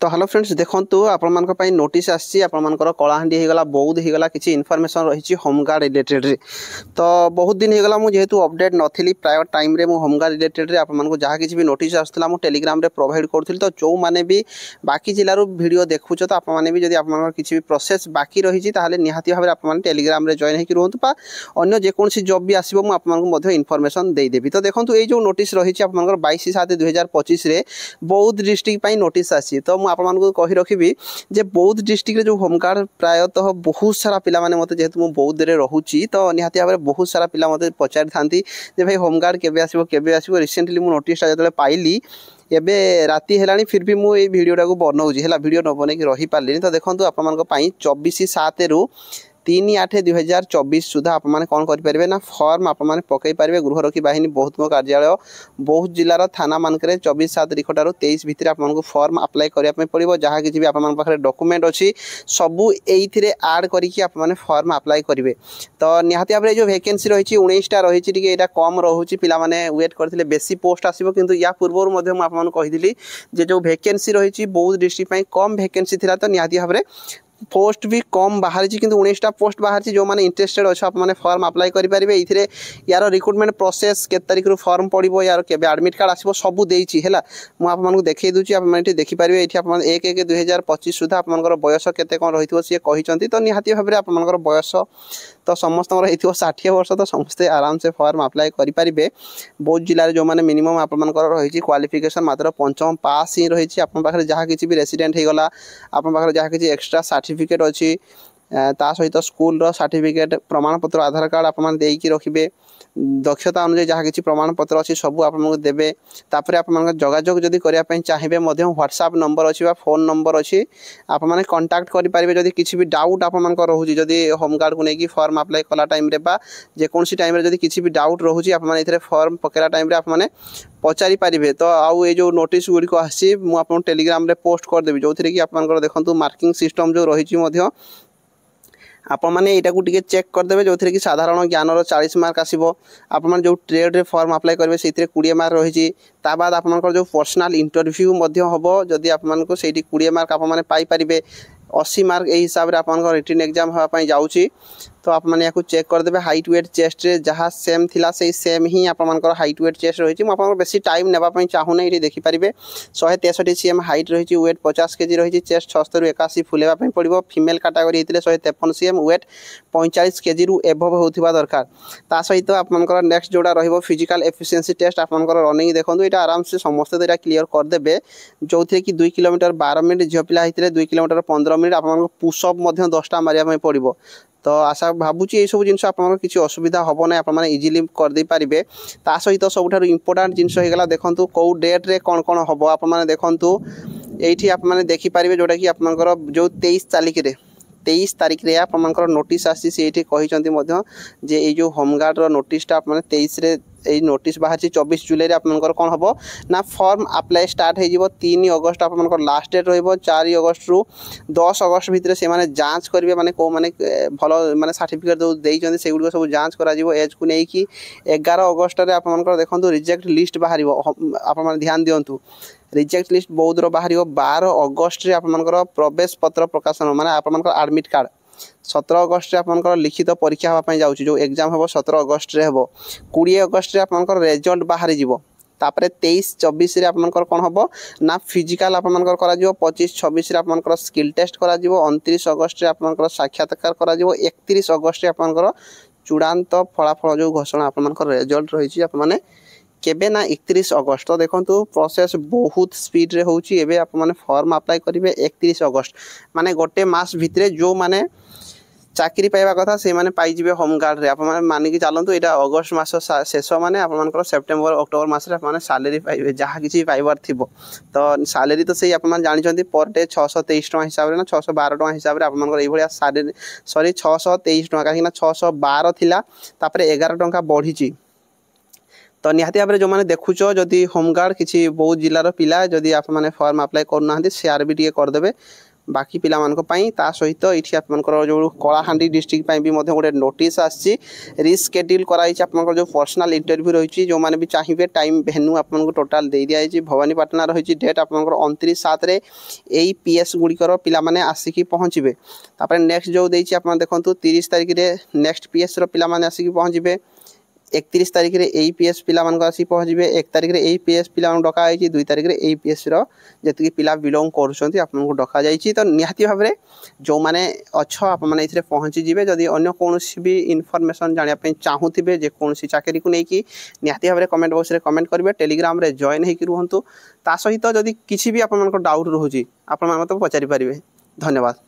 तो hello friends देखो आपण नोटिस आसी आपर कलाहांडी होगा बौद्ध होगा किसी इनफॉरमेशन रही होमगार्ड रिलेटेड रे तो बहुत दिन होगा मुझे जेहेतु अपडेट नथी प्राय टाइम रे होमगार्ड रिलेटेड रे आपको जहाँ किसी भी नोटिस आसाला मुझे टेलीग्राम रे प्रोवाइड करूँ तो जो मैंने भी बाकी जिलूर वीडियो देखुच तो आपने भी जब आप किसी भी प्रोसेस बाकी रही निहाती भाव में टेलीग्राम रे जॉइन होकर रुहतु अन्य जेकोसी जॉब भी आसो मुझे इनफॉरमेशन देदेवी। तो देखो ये जो नोटिस रही है 22/7/2025 बौद्ध डिस्ट्रिक्ट नोटिस आसी तो मुझे कही रखी जे बौद्ध डिस्ट्रिक्ट जो होमगार्ड प्रायतः बहुत सारा पिला माने मते जेहेतु मु बौद्ध रे रहूची तो निहाती भाव बहुत सारा पिला मते पचारि थांती जे भाई होमगार्ड केबे आसीबो रिसेंटली मु नोटिस जतले पाइली एबे राति हेलानी फिर भी मु ए वीडियोटा को बनाऊँ है वीडियो न बन रही पारे। तो देखो आप 24/7 ରୁ 3/8/2024 सुधा आपने कौन करेंगे ना फॉर्म आपने पकई पारे गृहरक्षी बाहिनी बहुत कार्यालय बहुत जिलार थाना मानक 24/7 तारिखठार 23 भितर आपको फॉर्म अप्लाई करने पड़ो जहाँ किसी भी आपरे डॉक्यूमेंट अच्छी सबू ये आड करके फॉर्म अप्लाई करेंगे। तो निहाती भाव जो वैकेंसी रही 19टा रही है कम रोचे पाने वेट करते बेसी पोस्ट आसो किंतु या पूर्व मुझे कही जो वैकेंसी रही बौद्ध डिस्ट्रिक्ट कम वैकेंसी थी तो निहाती भाव पोस्ट भी कम बाहरी किंतु 19टा पोस्ट बाहरी जो मैंने इंटरेस्टेड अच्छे आपने फॉर्म अप्लाई करेंगे ये यार रिक्रुटमेंट प्रोसेस के तारीख फॉर्म पड़ो यार के एडमिट कार्ड आसो सबू देती है मुझे देखी दूसरी आपने देखिपारे ये 1/1/2025 सुधा आपर बयस के कौन रही सी कहते तो निहाती भाव में आपर बयस तो समस्त 60 वर्ष तो समस्ते आराम से फॉर्म अप्लाई करेंगे। बौद्ध जिले जो मैंने मिनिमम आपर रही क्वालिफिकेशन मात्र 5th पास ही रही है जहाँ किसी भी रेसिडेंट होगा आप जहाँ किसी एक्सट्रा सर्टिफिकेट अच्छी ता सहित स्कूल सर्टिफिकेट प्रमाणपत्र आधार कार्ड आप रखिए दक्षता अनुसार जहाँ किसी प्रमाणपत्र अच्छी सबू आपको देवे। तापर आप जोगाजोग जदि करने चाहिए व्हाट्सएप नंबर अच्छी फोन नंबर अच्छी आपने कांटेक्ट करेंगे जदि किसी भी डाउट आप रोचे जदि होमगार्ड को लेकिन फॉर्म अप्लाई कला टाइम जेकोसी टाइम जदि किसी भी डाउट रोचे आपने फॉर्म पकेला टाइम आपने पचारि पारे। तो आउ ये जो नोटिस गुड़िक आसी मुझे टेलीग्राम रे पोस्ट करदेवी जो थी कि आप देखो मार्किंग सिस्टम जो रही आप मैंने यहाँ टे चेक करदे जो थी कि साधारण ज्ञान 40 मार्क आसो आप जो ट्रेड रे फॉर्म अप्लाई करेंगे से 20 मार्क रही ताबाद आप जो पर्सनल इंटरव्यू हम जदि आपको से 20 मार्क आपरे 80 मार्क यही हिसाब से आप रिटन एग्जाम हाँपाई जाऊँगी। तो आपने यहाँ चेक करदे हाइट वेट चेस्ट रे जहाँ सेम थिला से सेम ही आपर हाइट वेट चेस्ट रही है बेसी टाइम नापी चाहूना ये देखिपारे 163 cm हाइट रही वेट 50 kg रही चेस्ट 76 ରୁ 81 फुलेवाई पड़ो फीमेल कैटेगरी होते 153 cm वेट 45 kg ରୁ एभव होता दरकार। ता सहित आपर नेक्स्ट जोड़ा रही फिजिकल एफिशिएंसी टेस्ट आपर रनिंग देखो ये आराम से समस्त क्लीयर करदे जो थी कि 2 किलोमीटर 12 मिनट झील पिला होते 2 किलोमीटर 15 मिनट आप पुशअप 10टा मारे पड़ो। तो आशा भावुची ये सब जिन किसी असुविधा हम ना आप इजिली करदे पारे। ता सहित सबुठ इम्पोर्टाट जिनस होगा देखो कौ डेट रे कौन कौन हम आप देखु ये आपने देखिपारे जोटा कि आपर जो 23 तारीख रे आपर नोटिस आसी कहते जे ये जो होमगार्ड नोटिसटा आप 23 रे ये नोटिस बाहर 24 जुलाई आपर कौन हम ना फॉर्म अप्लाई स्टार्ट हो 3 अगस्त आप लास्ट डेट रही 4 अगस्त ରୁ 10 अगस्त भितर से माने जांच करेंगे माने को माने भल माने सर्टिफिकेट जो देइछन से गुड सब जांच करा जीवो एज को नहीं कि 11 अगस्त रे आपर देखो रिजेक्ट लिस्ट बाहर आप ध्यान दिंतु रिजेक्ट लिस्ट बौद्ध बाहर 12 अगस्त रे आपर प्रवेश पत्र प्रकाशन माने आपर एडमिट कार्ड 17 अगस्त रे आपर लिखित परीक्षा हाँपाई जाऊँ जो एग्जाम हम 17 अगस्त रे हम 20 अगस्त रे आपर रिजल्ट बाहर जीवो। तापर 23-24 रे आपर कौन हम ना फिजिकल आपर 25-26 रे आपर स्किल टेस्ट करा 29 अगस्त रे आपर साक्षात्कार करा 31 अगस्त रे आपर चूड़ांत फलाफल जो घोषणा आपर रिजल्ट रही आपने केबे ना 31 अगस्त। तो देखो प्रोसेस बहुत स्पीड रे होची एबे आप माने फॉर्म अप्लाई करेंगे 31 अगस्त माने गोटे मास भितरे जो माने चाकरी पाइबा कथा से माने पाइजिबे होमगार्ड रे आप मानिक चलतु यहाँ अगस्त मास शेष माने आप सेप्टेम्बर अक्टोबर मास आप सालेरी पाइबे जहाँ किसी पाइबार थी। तो सालेरी तो सही आप जानते पर डे 623 टଙ୍କା हिसाब से ना 612 टଙ୍କା हिसाब से आप सालेरी सॉरी 623 टଙ୍କା कहीं 612 थिला तापर 11 टଙ୍କା बढ़ी। तो निहाती भाव में जो मैंने देखुच जदि होमगार्ड किसी बौद्ध जिलार पिला जदि आप फॉर्म अप्लाई करना शेयर भी टे करदे बाकी पिला मानक पई ता सहित इठी आपनकर जो कलाहांडी डिस्ट्रिक्ट पई भी मध्ये गोटे नोटिस आछि रिस्केड्यूल कराई छि आपनकर जो पर्सनल इंटरव्यू रही छि जो माने भी चाहिबे टाइम वेन्यू आपनको टोटल दे दिया छि भवानीपाटना रही छि डेट आपनकर 29/7 रे एई पीएस गुड़िकर पिला माने आसिकी पहुँचबे तापर नेक्स्ट जो देछि आपन देखंतु 30 तारिख रे नेक्स्ट पीएस रो पिला माने आसिकी पहुँचबे 31 तारिख रे एपीएस पिला मान आसी पहुँचे 1 तारिख रे एपीएस पिला डका है 2 तारिख रे एपीएस जी पिला बिलोंग कर आपको डका जाइए तो निहाती भाव में जो मैंने अच्छा आप पहुँची जीवे जदि अन्य कौन भी इनफॉरमेशन जानापी चाहूबे जेकोसी चाकरी को लेकिन निहाती भाव में कमेंट बॉक्स में कमेंट करेंगे टेलीग्राम रे जॉइन होकर रुहतु ता सहित जदि किसी भी आप डाउट रोचे आप पचारि पारे। धन्यवाद।